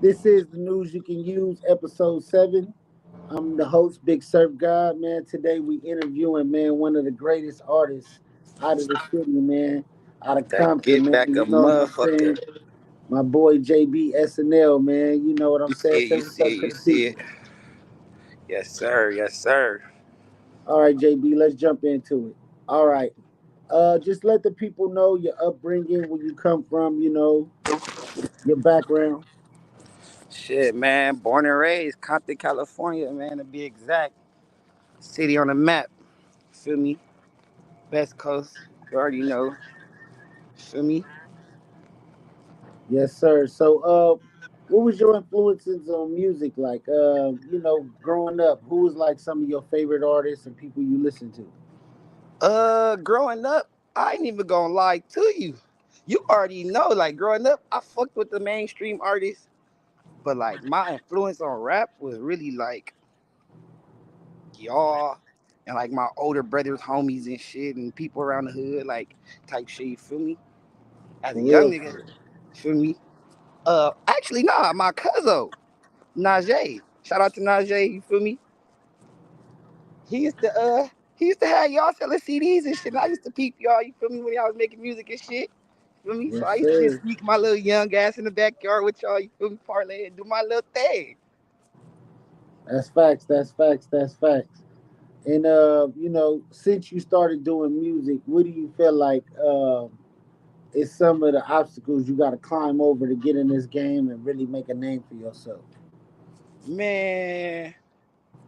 This is the news you can use, episode 7. I'm the host, Big Surfgod, man. Today we interviewing, man, one of the greatest artists out of the city, man, out of That Compton, get man. back a You know what I'm motherfucker. saying? My boy J.B SNL, man. You know what I'm You saying? see it, Say you what's see up it, to you the see it. people. Yes, sir, yes, sir. All right, JB, let's jump into it. All right. Just let the people know your upbringing, where you come from, your background. Shit, man. Born and raised, Compton, California, man, to be exact. City on the map. Feel me? West Coast. You already know. Feel me? Yes, sir. So, what was your influences on music like? Growing up, who was like some of your favorite artists and people you listen to? Growing up, I ain't even gonna lie to you. You already know, like, growing up, I fucked with the mainstream artists, but, like, my influence on rap was really, like, y'all and like my older brothers, homies and shit, and people around the hood, like type shit. You feel me? As a For young real, nigga, for real. feel me? Actually, nah, my cousin Najee. Shout out to Najee. You feel me? He used to he used to have y'all selling CDs and shit. And I used to peep y'all. You feel me? When y'all was making music and shit. You feel me? So Yes, I used to just sir. sneak my little young ass in the backyard with y'all. You feel me? Parlay and do my little thing. That's facts. That's facts. That's facts. And since you started doing music, what do you feel like is some of the obstacles you got to climb over to get in this game and really make a name for yourself? Man,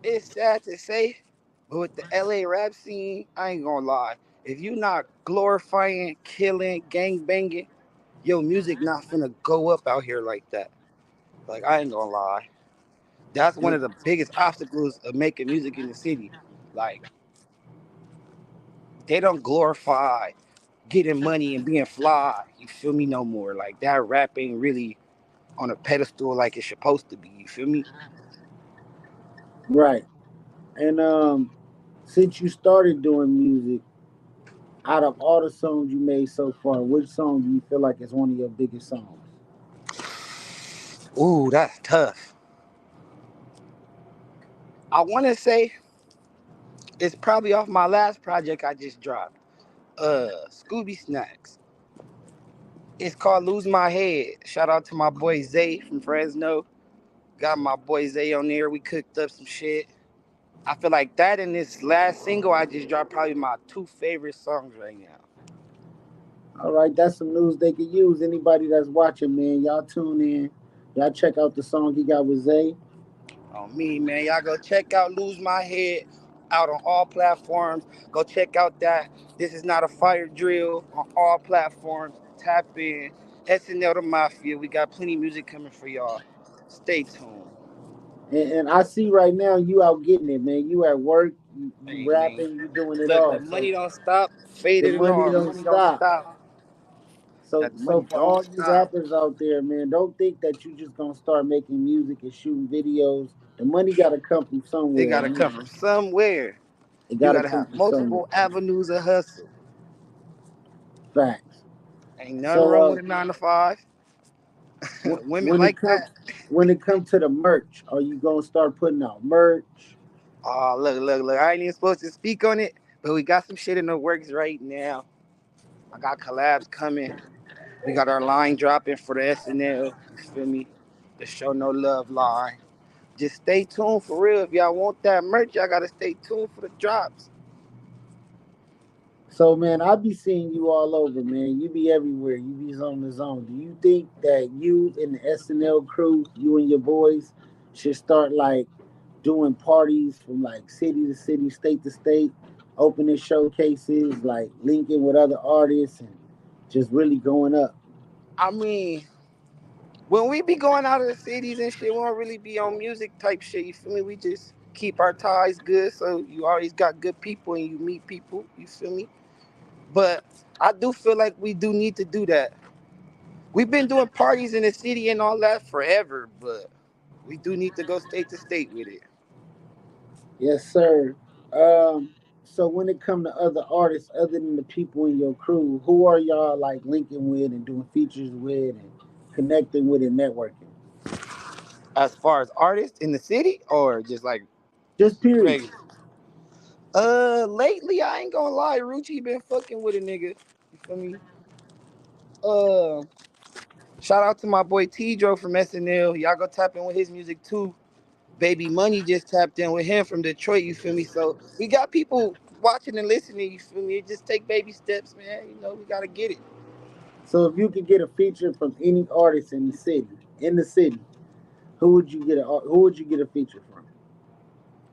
it's sad to say, but with the LA rap scene, I ain't gonna lie. If you not glorifying, killing, gang banging, your music not finna go up out here like that. Like I ain't gonna lie. That's one of the biggest obstacles of making music in the city. Like they don't glorify getting money and being fly. You feel me no more. Like that rap ain't really on a pedestal like it's supposed to be. You feel me? Right. And since you started doing music, out of all the songs you made so far, which song do you feel like is one of your biggest songs? Ooh, that's tough. I wanna say it's probably off my last project I just dropped. Scooby Snacks. It's called Lose My Head. Shout out to my boy Zay from Fresno. Got my boy Zay on there. We cooked up some shit. I feel like that and this last single I just dropped probably my two favorite songs right now. All right, that's some news they could use. Anybody that's watching, man, y'all tune in. Y'all check out the song he got with Zay. On me, man. Y'all go check out Lose My Head out on all platforms. Go check out that This Is Not a Fire Drill on all platforms. Tap in. SNL the Mafia. We got plenty of music coming for y'all. Stay tuned. And I see right now you out getting it, man. You at work, you Hey, man. rapping, you doing it Look, the all. So money don't stop. the Faded and money all. don't Money don't stop. stop. So That so money for don't all you stop. rappers out there, man, don't think that you just gonna start making music and shooting videos. The money gotta come from It somewhere, gotta come man. from somewhere. It You gotta gotta come have from somewhere. multiple avenues of hustle. Facts. Ain't nothing So wrong with a 9 to 5. Women when it like comes that. to the merch, are you gonna start putting out merch? Oh, look. I ain't even supposed to speak on it, but we got some shit in the works right now. I got collabs coming. We got our line dropping for the SNL. You feel me? The Show No Love line. Just stay tuned for real. If y'all want that merch, y'all gotta stay tuned for the drops. So man, I be seeing you all over, man. You be everywhere. You be on the zone. Do you think that you and the SNL crew, you and your boys, should start like doing parties from like city to city, state to state, opening showcases, like linking with other artists and just really going up? I mean, when we be going out of the cities and shit, we don't really be on music type shit. You feel me? We just keep our ties good, so you always got good people and you meet people. You feel me? But I do feel like we do need to do that. We've been doing parties in the city and all that forever, but we do need to go state to state with it. Yes, sir. So when it come to other artists, other than the people in your crew, who are y'all like linking with and doing features with and connecting with and networking? As far as artists in the city or just like Just period. regular. Lately I ain't gonna lie, Rucci been fucking with a nigga. You feel me? Uh, Shout out to my boy Tidro from SNL. Y'all go tap in with his music too. Baby Money just tapped in with him from Detroit. You feel me? So we got people watching and listening. You feel me? Just take baby steps, man. You know we gotta get it. So if you could get a feature from any artist in the city, who would you get a feature from?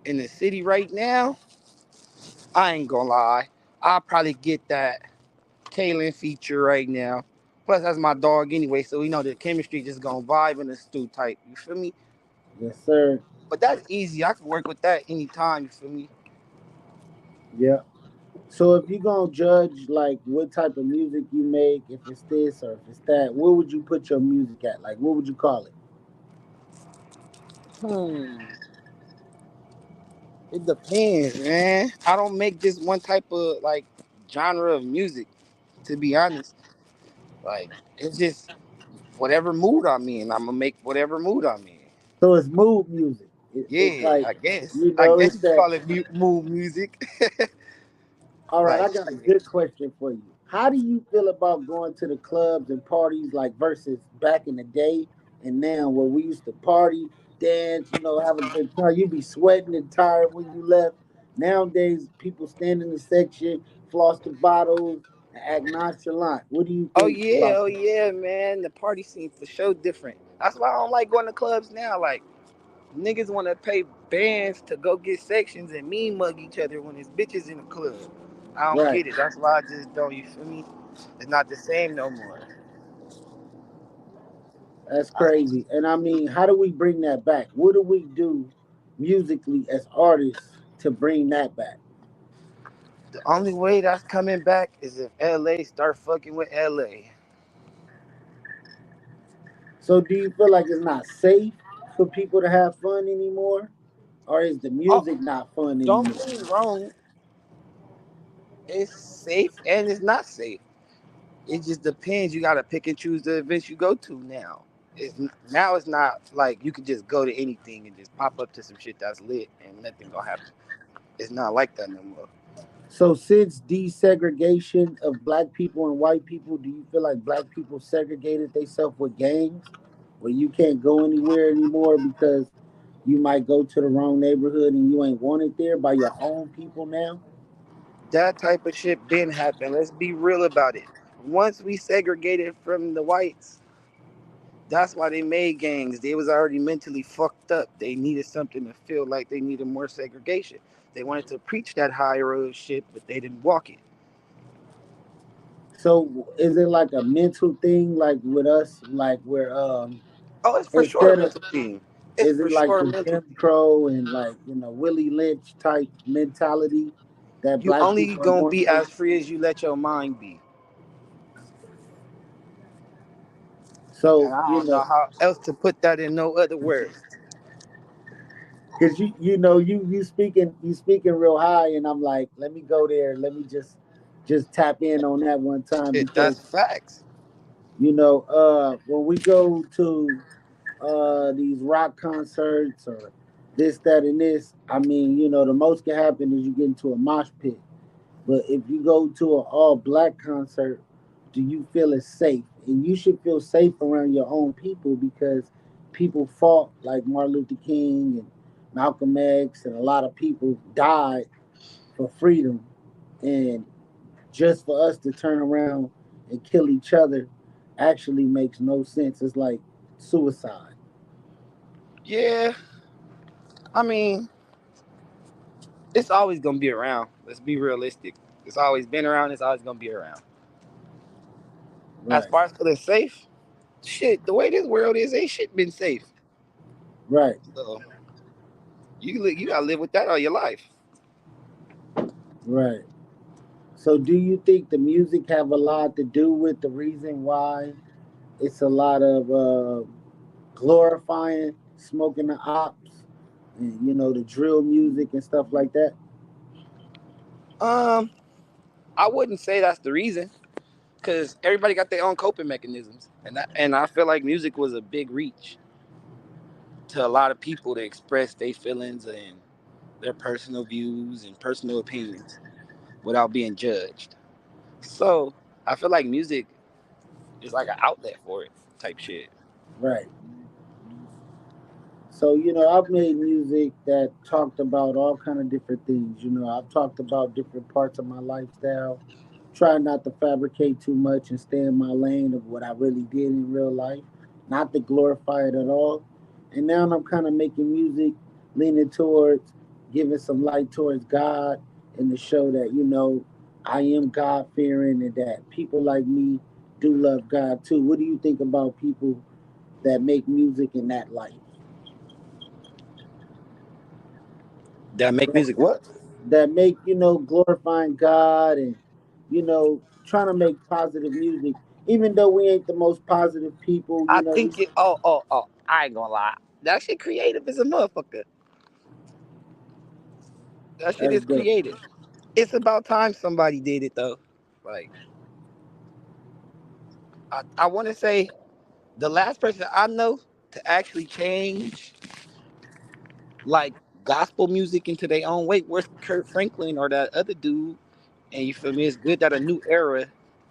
In the city right now, I ain't gonna lie. I'll probably get that Kaylin feature right now. Plus, that's my dog anyway, so we know the chemistry just gonna vibe in the stew type. You feel me? Yes, sir. But that's easy. I can work with that anytime. You feel me? Yeah. So if you gonna judge like what type of music you make, if it's this or if it's that, where would you put your music at? Like what would you call it? Hmm. It depends, man. I don't make just one type of like genre of music. To be honest, like it's just whatever mood I'm in. I'm gonna make whatever mood I'm in. So it's mood music. It's Yeah, like I guess. you I know, guess it's you could that. call it mood music. All right, Like I got a good question for you. How do you feel about going to the clubs and parties like versus back in the day and now where we used to party, dance, have a good time. You be sweating and tired when you left. Nowadays, people stand in the section, floss the bottles, and act nonchalant. What do you think oh about that? yeah, man. The party scene for sure different. That's why I don't like going to clubs now. Like niggas want to pay bands to go get sections and mean mug each other when it's bitches in the club. I don't Right. get it. That's why I just don't. You feel me? It's not the same no more. That's I, crazy. And I mean, how do we bring that back? What do we do musically as artists to bring that back? the only way that's coming back is if LA start fucking with LA. So do you feel like it's not safe for people to have fun anymore? Or is the Oh, music not fun don't anymore? get me wrong. It's safe and it's not safe. It just depends. You gotta pick and choose the events you go to now. Now it's not like you can just go to anything and just pop up to some shit that's lit and nothing gonna happen. It's not like that no more. So since desegregation of black people and white people, do you feel like black people segregated themselves with gangs where you can't go anywhere anymore because you might go to the wrong neighborhood and you ain't wanted there by your own people now? That type of shit been happen. Let's be real about it. Once we segregated from the whites, that's why they made gangs. They was already mentally fucked up. They needed something to feel like they needed more segregation. They wanted to preach that high road shit, but they didn't walk it. So is it like a mental thing like with us like where Oh, it's for sure a instead of mental thing. It's is for it like sure a the mental Jim thing. Crow and like Willie Lynch type mentality that You black only people are gonna going be through? as free as you let your mind be. And So I don't know how else to put that in no other words. because you speaking real high, and I'm like, let me go there, let me just tap in on that one time Shit, that's because facts. when we go to these rock concerts or this that and this, I mean the most can happen is you get into a mosh pit. But if you go to an all black concert, do you feel it's safe? And you should feel safe around your own people because people fought like Martin Luther King and Malcolm X and a lot of people died for freedom. And just for us to turn around and kill each other actually makes no sense. It's like suicide. Yeah, I mean, it's always gonna be around. Let's be realistic. It's always been around. It's always gonna be around. As Right, far as feeling safe, shit, the way this world is, ain't shit been safe. right, So you gotta live with that all your life. right. So do you think the music have a lot to do with the reason why it's a lot of glorifying smoking the ops and the drill music and stuff like that? Um, I wouldn't say that's the reason, because everybody got their own coping mechanisms, and I feel like music was a big reach to a lot of people to express their feelings and their personal views and personal opinions without being judged. So I feel like music is like an outlet for it, type shit. Right. So, I've made music that talked about all kind of different things. I've talked about different parts of my lifestyle. Try not to fabricate too much and stay in my lane of what I really did in real life, not to glorify it at all. And now I'm kind of making music leaning towards giving some light towards God and to show that, I am God fearing and that people like me do love God too. What do you think about people that make music in that light? That make music what? That make glorifying God and trying to make positive music, even though we ain't the most positive people. I think it. Oh. I ain't gonna lie. That shit creative as a motherfucker. That shit That's is dope. creative. It's about time somebody did it though. Like I want to say the last person I know to actually change like gospel music into their own way was Kurt Franklin or that other dude. And you feel me? It's good that a new era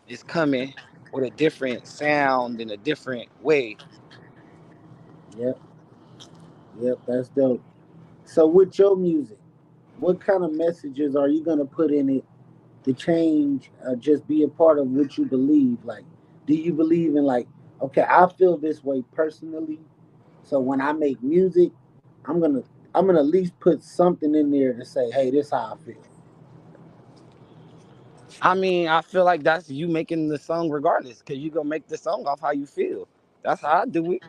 is coming with a different sound and a different way. Yep, yep, that's dope. So with your music, what kind of messages are you gonna put in it to change? Just be a part of what you believe. Like, do you believe in like, okay, I feel this way personally, so when I make music, I'm gonna I'm gonna at least put something in there to say, hey, this how I feel. I mean, I feel like that's you making the song regardless, because you gonna make the song off how you feel. That's how I do it.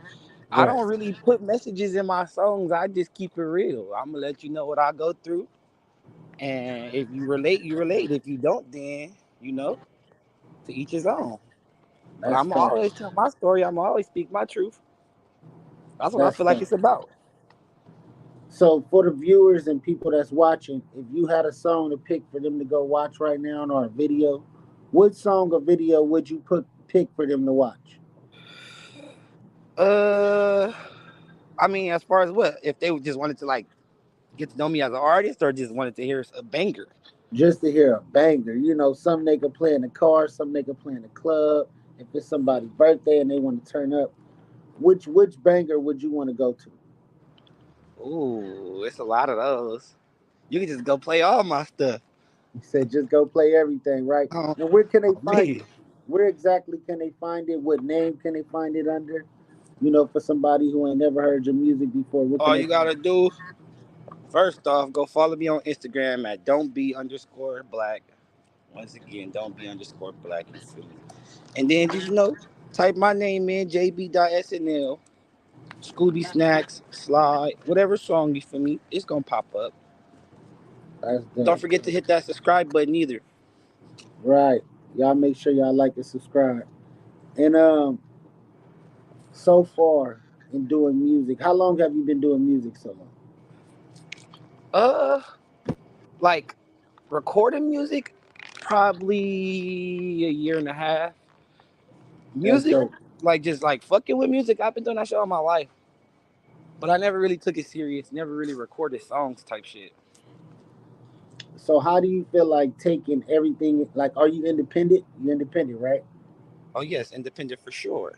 I Right. don't really put messages in my songs. I just keep it real. I'm gonna let you know what I go through, and if you relate, you relate. If you don't, then to each his own. But That's I'm fact. always tell my story. I'm always speak my truth. That's what I That's feel like fact. it's about. So for the viewers and people that's watching, if you had a song to pick for them to go watch right now or a video, what song or video would you pick for them to watch? Uh, I mean, as far as what if they just wanted to like get to know me as an artist, or just wanted to hear a banger. Just to hear a banger. Some they could play in the car, some they could play in the club. If it's somebody's birthday and they want to turn up, which banger would you want to go to? Ooh, it's a lot of those. You can just go play all my stuff. You said just go play everything, right? Oh, Now where can they find me. it? Where exactly can they find it? What name can they find it under? For somebody who ain't never heard your music before, what can All they you find gotta it? do, first off, go follow me on Instagram at don't be underscore black. Once again, don't be underscore black. You feel me? And then just type my name in JB.SNL, Scooby Snacks, Slide, whatever song you feel me, it's gonna pop up. That's Don't dope. forget to hit that subscribe button either. Right. Y'all make sure y'all like and subscribe. And so far in doing music, how long have you been doing music so long? Uh, like recording music, probably a year and a half. That's Music, dope. like just like fucking with music, I've been doing that shit all my life. But I never really took it serious, never really recorded songs type shit. So how do you feel like taking everything, like, are you independent? You independent, right? Oh yes, independent for sure.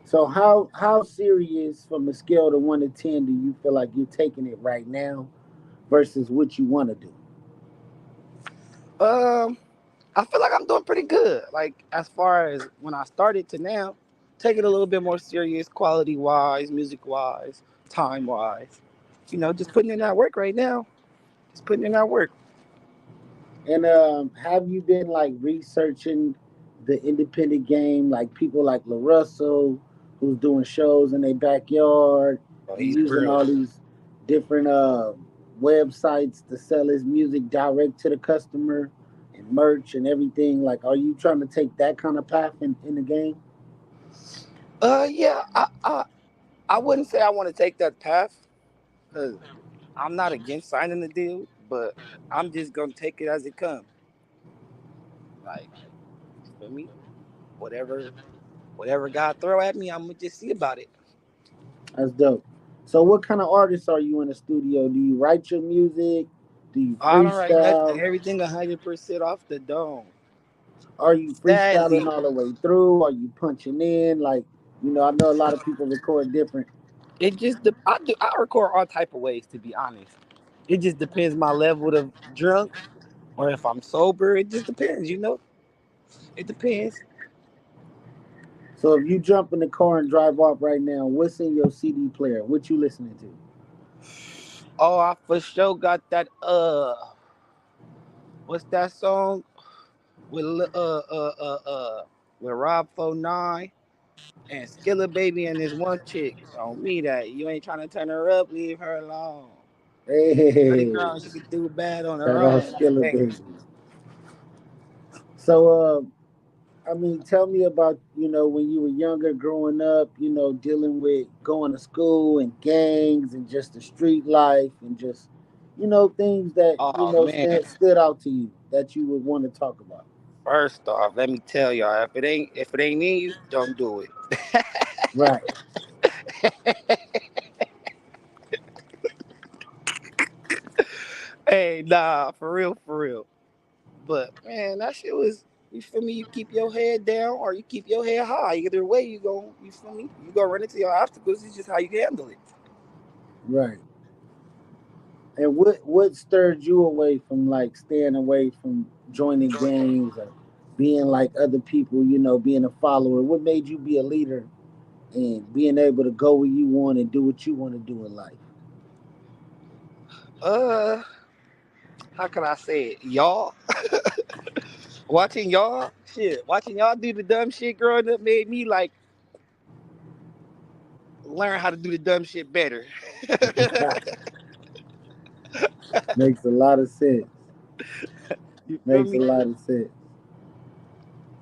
So how serious from a scale to 1 to 10 do you feel like you're taking it right now versus what you want to do? Um, I feel like I'm doing pretty good. Like as far as when I started to now, take it a little bit more serious, quality wise, music wise, time wise. Just putting in that work right now. Just putting in that work. And have you been like researching the independent game, like people like LaRussell, who's doing shows in their backyard Oh, and he's using real. all these different websites to sell his music direct to the customer and merch and everything? Like, are you trying to take that kind of path in the game? Yeah, I wouldn't say I want to take that path because I'm not against signing the deal, but I'm just gonna take it as it comes. Like for me, whatever God throw at me, I'm gonna just see about it. That's dope. So what kind of artist are you in the studio? Do you write your music? Do you I don't write nothing. freestyle? Everything 100% off the dome. Are you freestyling Sadly, all the way through? Are you punching in? Like, I know a lot of people record different. I record all type of ways, to be honest. It just depends my level of drunk or if I'm sober. It just depends, you know. It depends. So if you jump in the car and drive off right now, what's in your CD player? What you listening to? Oh, I for sure got that. What's that song with with Rob 49 and Skilla Baby and this one chick on me that you ain't trying to turn her up, leave her alone. Pretty Hey, girl, she could do bad on her shout out own. That Skilla banger. Baby. So, I mean, tell me about, when you were younger, growing up, dealing with going to school and gangs and just the street life and just, things that, Oh man. stood out to you that you would want to talk about. First off, let me tell y'all, if it ain't in you, don't do it. Right, Hey, nah, for real, for real. But man, that shit was, you feel me? You keep your head down or you keep your head high. Either way, you feel me? You go run into your obstacles. It's just how you handle it. right. And what stirred you away from like staying away from joining gangs or being like other people, being a follower? What made you be a leader and being able to go where you want and do what you want to do in life? Uh, how can I say it? Watching y'all do the dumb shit growing up made me like learn how to do the dumb shit better. Makes a lot of sense. You feel Makes a me? lot of sense.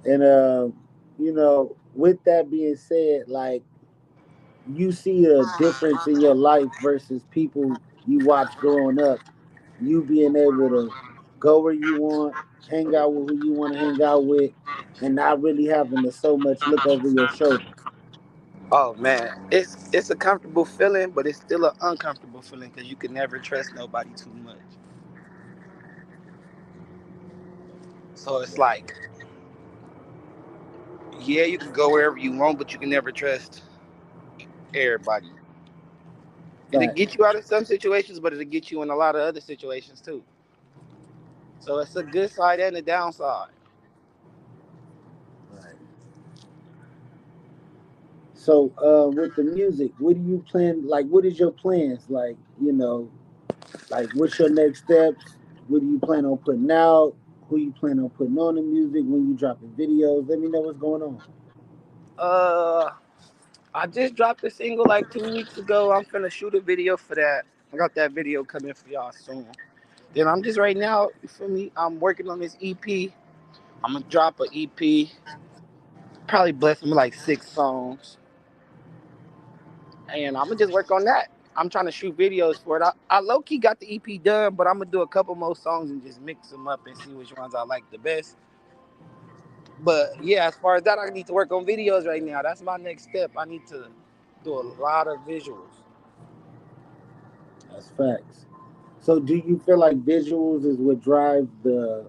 And with that being said, like you see a difference in your life versus people you watch growing up. You being able to go where you want, hang out with who you want to hang out with, and not really having to so much look over your shoulder. Oh man, it's a comfortable feeling, but it's still an uncomfortable feeling because you can never trust nobody too much. So it's Right. like, yeah, you can go wherever you want, but you can never trust everybody. It'll Fact. get you out of some situations, but it'll get you in a lot of other situations too. So it's a good side and a downside. Right. So, with the music, what do you plan? Like, what is your plans? Like, like what's your next steps? What do you plan on putting out? Who you plan on putting on the music? When you dropping videos? Let me know what's going on. Uh, I just dropped a single like 2 weeks ago. I'm finna shoot a video for that. I got that video coming for y'all soon. Then I'm just right now, you feel me? I'm working on this EP. I'm gonna drop an EP. Probably bless him with like 6 songs, and I'm gonna just work on that. I'm trying to shoot videos for it. I low key got the EP done, but I'm gonna do a couple more songs and just mix them up and see which ones I like the best. But yeah, as far as that, I need to work on videos right now. That's my next step. I need to do a lot of visuals. That's facts. So, do you feel like visuals is what drive the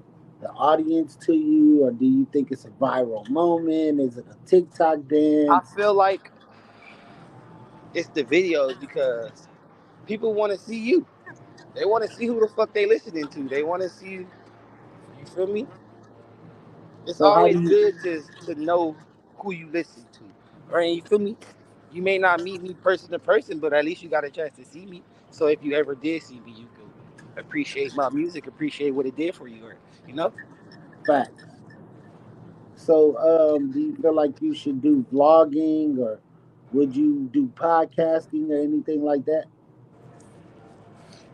audience to you, or do you think it's a viral moment? Is it a TikTok I dance? feel like it's the videos because people want to see you. They want to see who the fuck they listening to. They want to see you. You feel me? It's So, how always do you? good to know who you listen to. Right? You feel me? You may not meet me person to person, but at least you got a chance to see me. So if you ever did see me, you could appreciate my music, appreciate what it did for you, or you know. Facts. So, do you feel like you should do vlogging, or would you do podcasting or anything like that?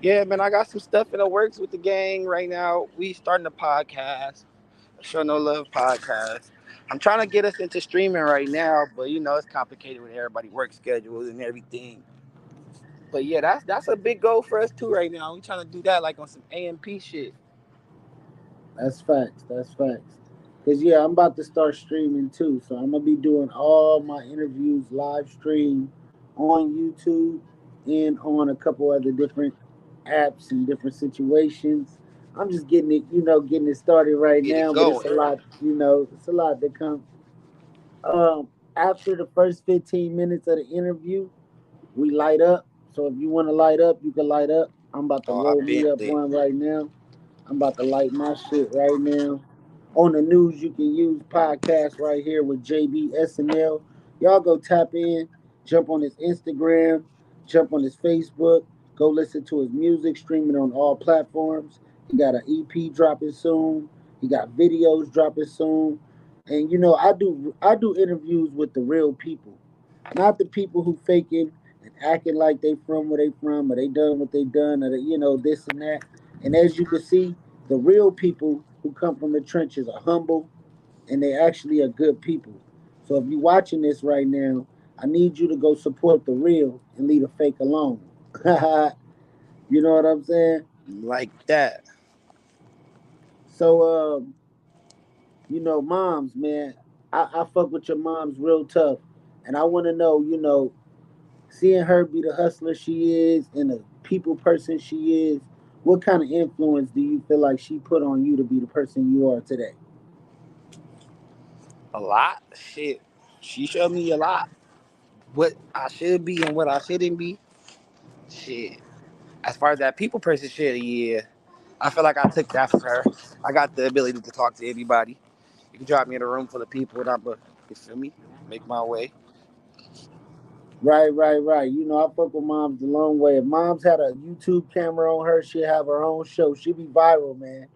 Yeah, man, I got some stuff in the works with the gang right now. We starting a podcast, a Show No Love podcast. I'm trying to get us into streaming right now, but you know it's complicated with everybody work schedules and everything. But yeah, that's a big goal for us too right now. We trying to do that like on some AMP shit. That's facts. That's facts. Cause yeah, I'm about to start streaming too, so I'm gonna be doing all my interviews live stream on YouTube. and on a couple other different apps and different situations. I'm just getting it, getting it started right Get it now, but it's going. a lot, it's a lot to come. After the first 15 minutes of the interview, we light up. So if you want to light up, you can light up. I'm about to Oh, I roll been me up lit. one right now. I'm about to light my shit right now. On the news, you can use podcast right here with J.B SNL. Y'all go tap in, jump on his Instagram, jump on his Facebook, go listen to his music, streaming on all platforms. He got an EP dropping soon. He got videos dropping soon. And I do interviews with the real people, not the people who faking and acting like they from where they from, or they done what they done, or this and that. And as you can see, the real people who come from the trenches are humble and they actually are good people. So if you're watching this right now, I need you to go support the real and leave the fake alone. You know what I'm saying? Like that. So moms, man, I fuck with your moms real tough. And I wanna know, seeing her be the hustler she is and the people person she is, what kind of influence do you feel like she put on you to be the person you are today? A lot. Shit. She showed me a lot. What I should be and what I shouldn't be. Shit. As far as that people person shit, yeah. I feel like I took that from her. I got the ability to talk to everybody. You can drop me in a room full of people and I'm, you feel me? Make my way. Right, right, right. I fuck with moms the long way. If moms had a YouTube camera on her, she'd have her own show. She'd be viral, man.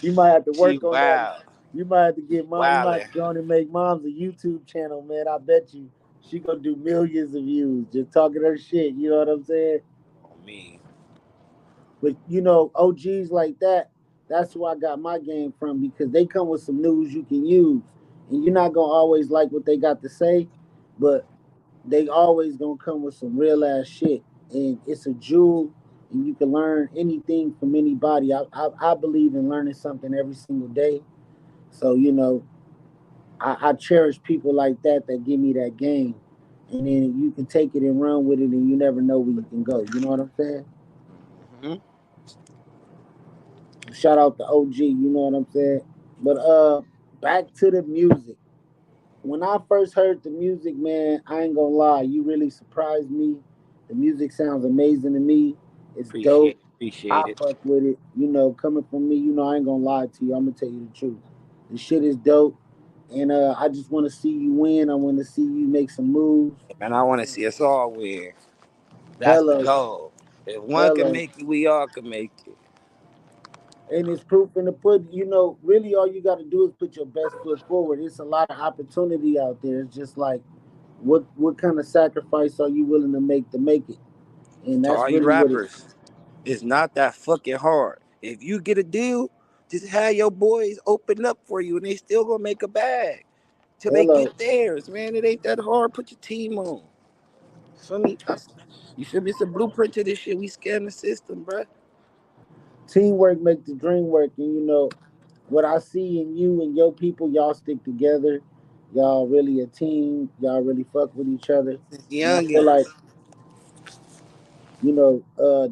You might have to She work on that. wild. You might have to get mom. You might have Wildin'. to go on and make mom's a YouTube channel, man. I bet you she gonna do millions of views just talking her shit. You know what I'm saying? On me. But OGs like that, that's who I got my game from because they come with some news you can use. And you're not gonna always like what they got to say, but they always gonna come with some real ass shit. And it's a jewel and you can learn anything from anybody. I believe in learning something every single day. So, I cherish people like that give me that game. And then you can take it and run with it and you never know where you can go. You know what I'm saying? Hmm. Shout out to OG, you know what I'm saying? But back to the music. When I first heard the music, man, I ain't gonna lie, you really surprised me. The music sounds amazing to me. It's dope. Appreciate it. Appreciate I it. fuck with it. Coming from me, I ain't gonna lie to you. I'm gonna tell you the truth. The shit is dope. And I just wanna see you win. I wanna see you make some moves. Man, I want to see us all win. That's the Hello, goal. If one can hello. make it, we all can make it. And it's proof in the pudding. Really all you got to do is put your best foot forward. It's a lot of opportunity out there. It's just like, what kind of sacrifice are you willing to make it? And To that's all you really what it. rappers, it's not that fucking hard. If you get a deal, just have your boys open up for you and they still gonna make a bag till they Hello, get theirs, man. It ain't that hard. Put your team on. Feel me? You feel me? It's a blueprint to this shit. We scan the system, bruh. teamwork make the dream work. And what I see in you and your people, y'all stick together. Y'all really a team. Y'all really fuck with each other. Since And I feel youngins. like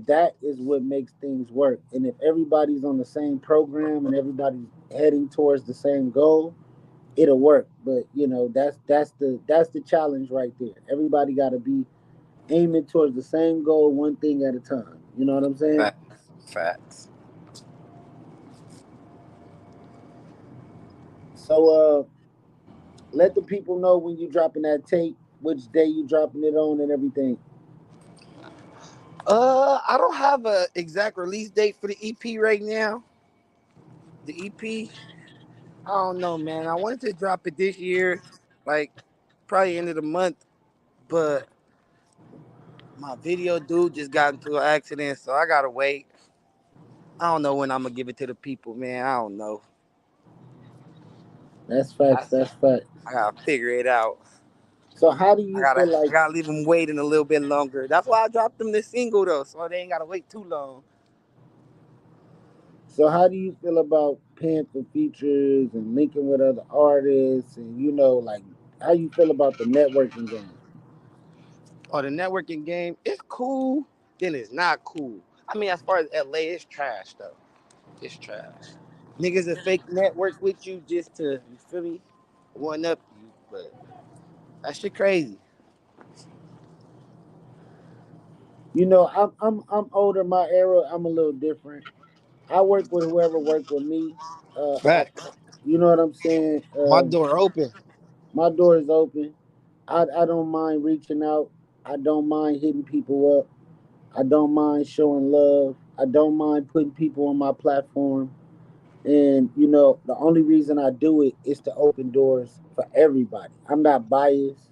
that is what makes things work. And if everybody's on the same program and everybody's heading towards the same goal, it'll work. But that's the challenge right there. Everybody got to be aiming towards the same goal, one thing at a time. You know what I'm saying? Facts. Facts. So let the people know when you dropping that tape, which day you dropping it on, and everything. I don't have a exact release date for the EP right now. The EP, I don't know, man. I wanted to drop it this year, like probably end of the month, but my video dude just got into an accident, so I gotta wait. I don't know when I'm gonna give it to the people, man. I don't know. That's facts. I, That's facts. I gotta figure it out. So how do I you gotta feel I like? gotta leave them waiting a little bit longer. That's why I dropped them this single though, so they ain't gotta wait too long. So how do you feel about paying for features and linking with other artists, and like how you feel about the networking game? Oh, the networking game, it's cool, then it's not cool. I mean, as far as LA, it's trash though. It's trash. Niggas that fake network with you just to, you feel me, one up you, but that shit crazy. You know, I'm older. My era, I'm a little different. I work with whoever work with me. Facts. You know what I'm saying? My door open. My door is open. I don't mind reaching out. I don't mind hitting people up. I don't mind showing love. I don't mind putting people on my platform. And you know, the only reason I do it is to open doors for everybody. I'm not biased,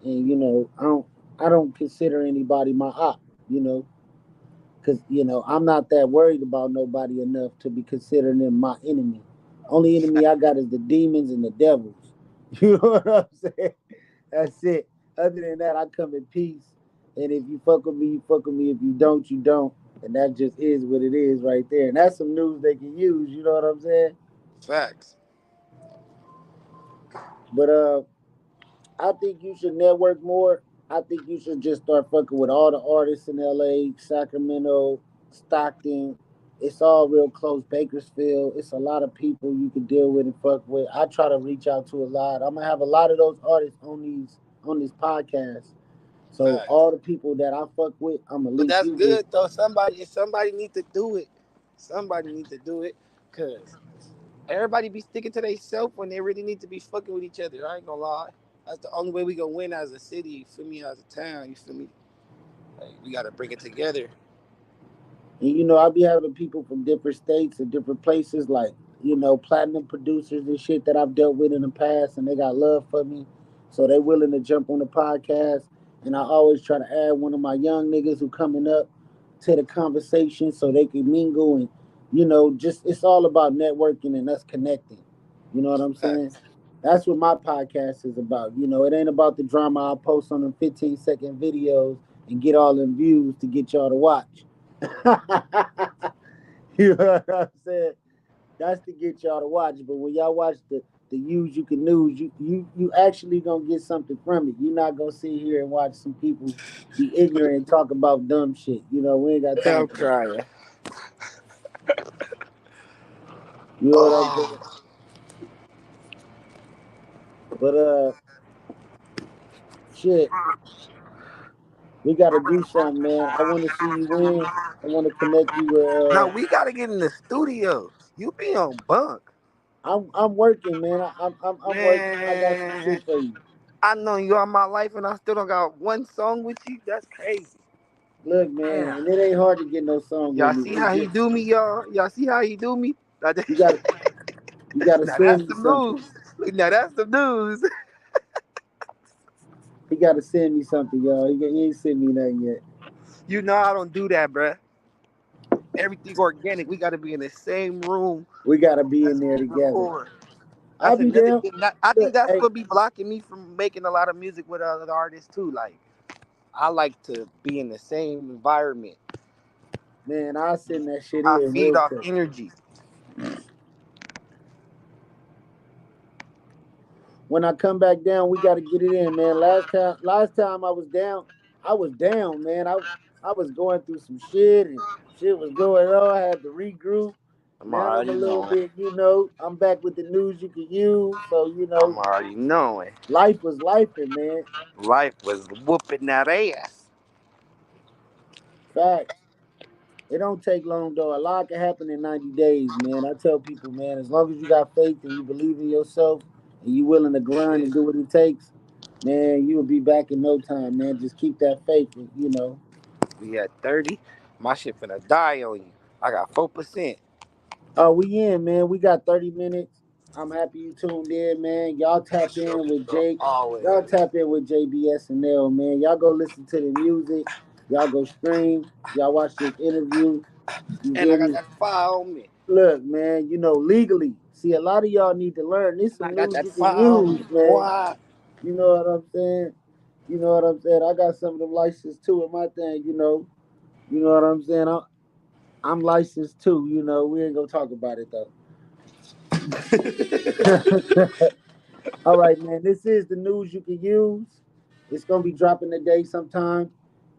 and you know, I don't consider anybody my op. You know, because you know I'm not that worried about nobody enough to be considering them my enemy. Only enemy I got is the demons and the devils. You know what I'm saying? That's it. Other than that, I come in peace. And if you fuck with me, you fuck with me. If you don't, you don't. And that just is what it is right there. And that's some news they can use. You know what I'm saying? Facts. But I think you should network more. I think you should just start fucking with all the artists in LA, Sacramento, Stockton. It's all real close. Bakersfield. It's a lot of people you can deal with and fuck with. I try to reach out to a lot. I'm gonna have a lot of those artists on this podcast. So Facts. all the people that I fuck with, I'm gonna But link that's you with. good though. Somebody need to do it. Somebody need to do it. Cause everybody be sticking to themselves when they really need to be fucking with each other. I ain't gonna lie. That's the only way we gonna win as a city, you feel me, as a town, you feel me? Like, we gotta bring it together. And you know, I be having people from different states and different places, like you know, platinum producers and shit that I've dealt with in the past, and they got love for me, so they willing to jump on the podcast. And I always try to add one of my young niggas who coming up to the conversation so they can mingle and you know, just it's all about networking and us connecting. You know what I'm saying? Facts. That's what my podcast is about. You know, it ain't about the drama I post on them 15-second videos and get all them views to get y'all to watch. You know what I'm saying? That's to get y'all to watch. But when y'all watch the use you can lose, you actually gonna get something from it. You're not gonna sit here and watch some people be ignorant and talk about dumb shit. You know, we ain't got Yeah, time I'm for that. crying. You know what I'm saying? Oh. But shit, we gotta do something, man. I wanna see you win. I wanna connect you with Now we gotta get in the studio. You be on bunk. I'm working, man. I'm working. I got some Man. shit for you. I know you all my life and I still don't got one song with you. That's crazy. Look, man, Damn. and it ain't hard to get no song with Y'all me. see It's how he just do me, y'all? Y'all see how he do me? Now, you got you got to now send that's me the something. news. Look, now that's the news. He got to send me something, y'all. He ain't sent me nothing yet. You know I don't do that, bruh. Everything organic. We got to be in the same room. We got to be in That's there what we together. record. I'll That's be another down. thing. I think Look, that's hey, what be blocking me from making a lot of music with other artists too. Like I like to be in the same environment. man, I'll send that shit I in feed real off quick. energy. When I come back down, we got to get it in, man. Last time I was down, man. I was going through some shit and shit was going on. I had to regroup. I'm Now I'm a already little knowing. bit, you know, I'm back with the news you can use. So, you I'm know, already knowing. life was lifing, man. Life was whooping that ass. Facts. It don't take long though. A lot can happen in 90 days, man. I tell people, man, as long as you got faith and you believe in yourself and you willing to grind Shit. and do what it takes, man, you will be back in no time, man. Just keep that faith, and, you know. We at 30. My shit finna die on you. I got 4%. Oh, we in, man. We got 30 minutes. I'm happy you tuned in, man. Y'all For tap sure, in with for sure. Jake. Y'all Always. tap in with J.B SNL, man. Y'all go listen to the music. Y'all go stream. Y'all watch this interview. You And I feel got me? that fire on me. Look, man, you know, legally. See, a lot of y'all need to learn. This And I some got news that you can fire on use, me, man. boy. You know what I'm saying? You know what I'm saying? I got some of them licenses too in my thing, you know. You know what I'm saying? I'm licensed too, you know. We ain't gonna talk about it though. All right, man. This is the news you can use. It's gonna be dropping today sometime.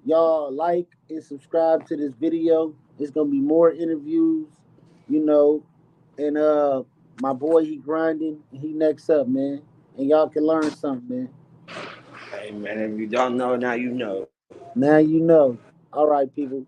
Y'all like and subscribe to this video. It's gonna be more interviews, you know. And my boy he grinding. He next up, man. And y'all can learn something, man. Hey man, if you don't know now, you know. Now you know. All right, people.